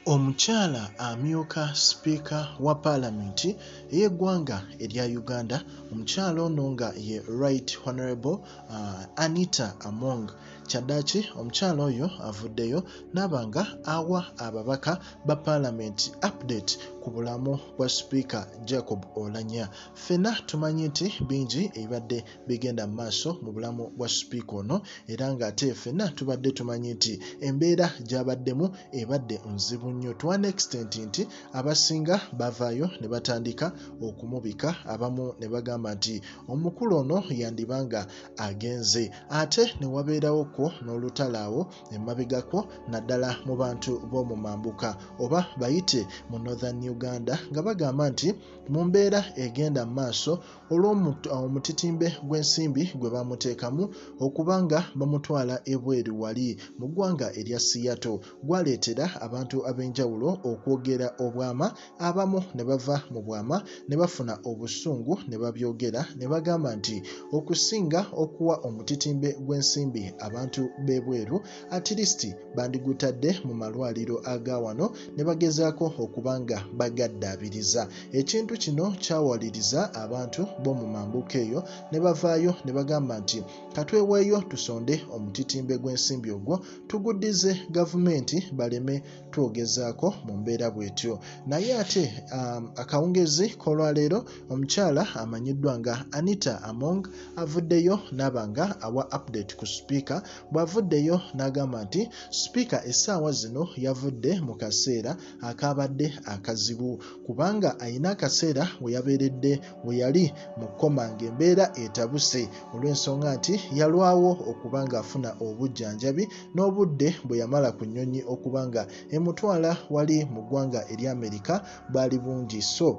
Omukyala amyuka sipiika wa paalamenti ey'eggwanga erya Uganda, omukyala ono nga ye Right Honourable Anita among kyaddaaki omukyala oyo avuddeyo n'abanga awa ababaka ba paalamenti update ku bulamu bwa sipiika Jacob Oulanyah. Ffenna tumanyi nti bingi ebibadde bigenda mu maaso mu bulamu bwa sipiika ono era ng'ate ffenna tubadde tumanyi nti embeera gy'abaddemu ebadde nzibu nnyo to one extent nti abasinga bavaayo ne batandika okumubika, abamu ne bagamba nti omukulu ono yandibanga agenze, ate ne wabeerawo ko n'olutalaawo emabegako naddala mu bantu b'omu mambuka oba bayite mu Northern Uganda nga bagamba nti mu mbeera egenda mu maaso olw'omutitimbe gw'ensimbi gwe bamuteekamu okubanga bamutwala ebweru wali mu ggwanga erya Seattle gwaleetera abantu ab'enjawulo okwogera obwama, abamu ne bava mu bwama ne bafuna obusungu ne babyogera ne bagamba nti okusinga okuwa omutitimbe gw'ensimbi abantu b'ebweru at least bandigutadde mu malwaliro aga wano ne bagezaako okubanga bagaddaabiriza. Ekintu kino kyawaliriza abantu b'omu mambuka eyo ne bavaayo ne bagamba nti katweweeyo tusonde omutitimbe gw'ensimbi ogwo tuguddize gavumenti baleme twogezaako mu mbeera bw'etyo. Naye ate akawungezi k'olwaleero omukyala amanyiddwa nga Anita Among avuddeyo n'abanga awa update ku sipiika, bw'avuddeyo n'agamba nti sipiika essaawa zino yavudde mu kaseera akabadde akazibu kubanga ayina akaseera we yali mu kkoma ng'embeera etabuse olw'ensonga nti yalwawo okubanga afuna obujjanjabi n'obudde bwe yamala ku nnyonyi okubanga emutwala wali mu ggwanga erya Amerika bwali bungi, so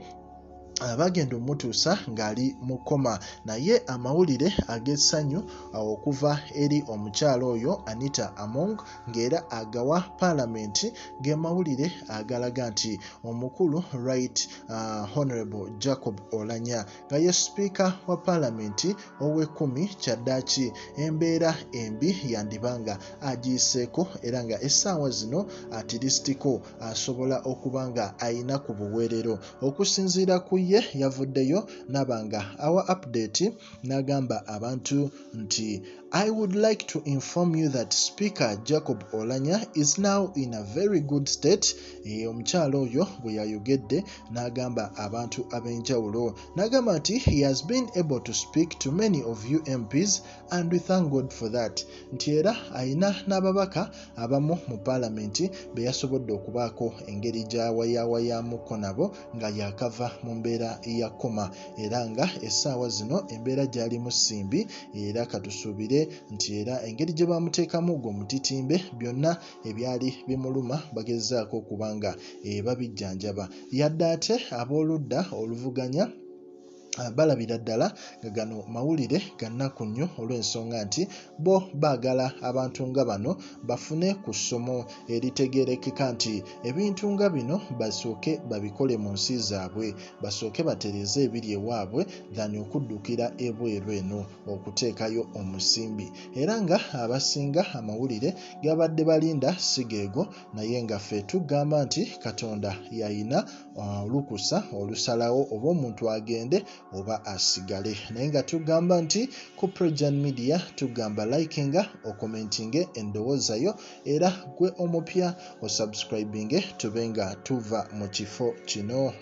bagenda omutuusa ng'ali mu kkoma. Naye amawulire ag'essanyu okuva eri omukyala oyo Anita Among ng'era agawa paalamenti ge mawulire agalaga nti omukulu Right Honourable Jacob Oulanyah nga ye sipiika wa paalamenti ow'ekkumi kyaddaaki embeera embi yandibanga agiyiseeko era nga essaawa zino atirisitiko asobola okuba nga ayina ku buweerero. Okusinziira ku ye yavuddeyo n'abanga awa update n'agamba abantu nti I would like to inform you that Speaker Jacob Oulanyah is now in a very good state. Omukyala oyo bwe yayogedde n'agamba abantu ab'enjawulo n'agamba nti he has been able to speak to many of you MPs and we thank God for that. Nti era ayina n'ababaka abamu mu paalamenti be yasobodde okubaako engeri gy'awayaawayamuko nabo nga yakava mu mbeera ya koma era nga essaawa zino embeera gy'alimu simbi era katusuubire nti era engeri gye bamuteekamu gwe mutitimbe byonna ebyali bimuluma bagezaako okubanga babijjanjaba. Yadde ate ab'oludda oluvuganya balabira ddala nga gano mawulire ga nnaku nnyo olw'ensonga nti bo baagala abantu nga bano bafune ku ssomo eritegeerekeka nti ebintu nga bino basooke babikole mu nsi zaabwe, basooke batereeze ebiri ewaabwe dhani okuddukira ebweru eno okuteekayo omusimbi. Era nga abasinga amawulire gabadde balinda sigeego naye nga ffe tugamba nti Katonda yayina olukusa olusalawo oba omuntu agende oba asigale. Naye nga tugamba nti ku Projan Media tugamba likinga okomentinge endowooza yo era gwe omupya osubscribinge tube nga tuva mu kifo kino.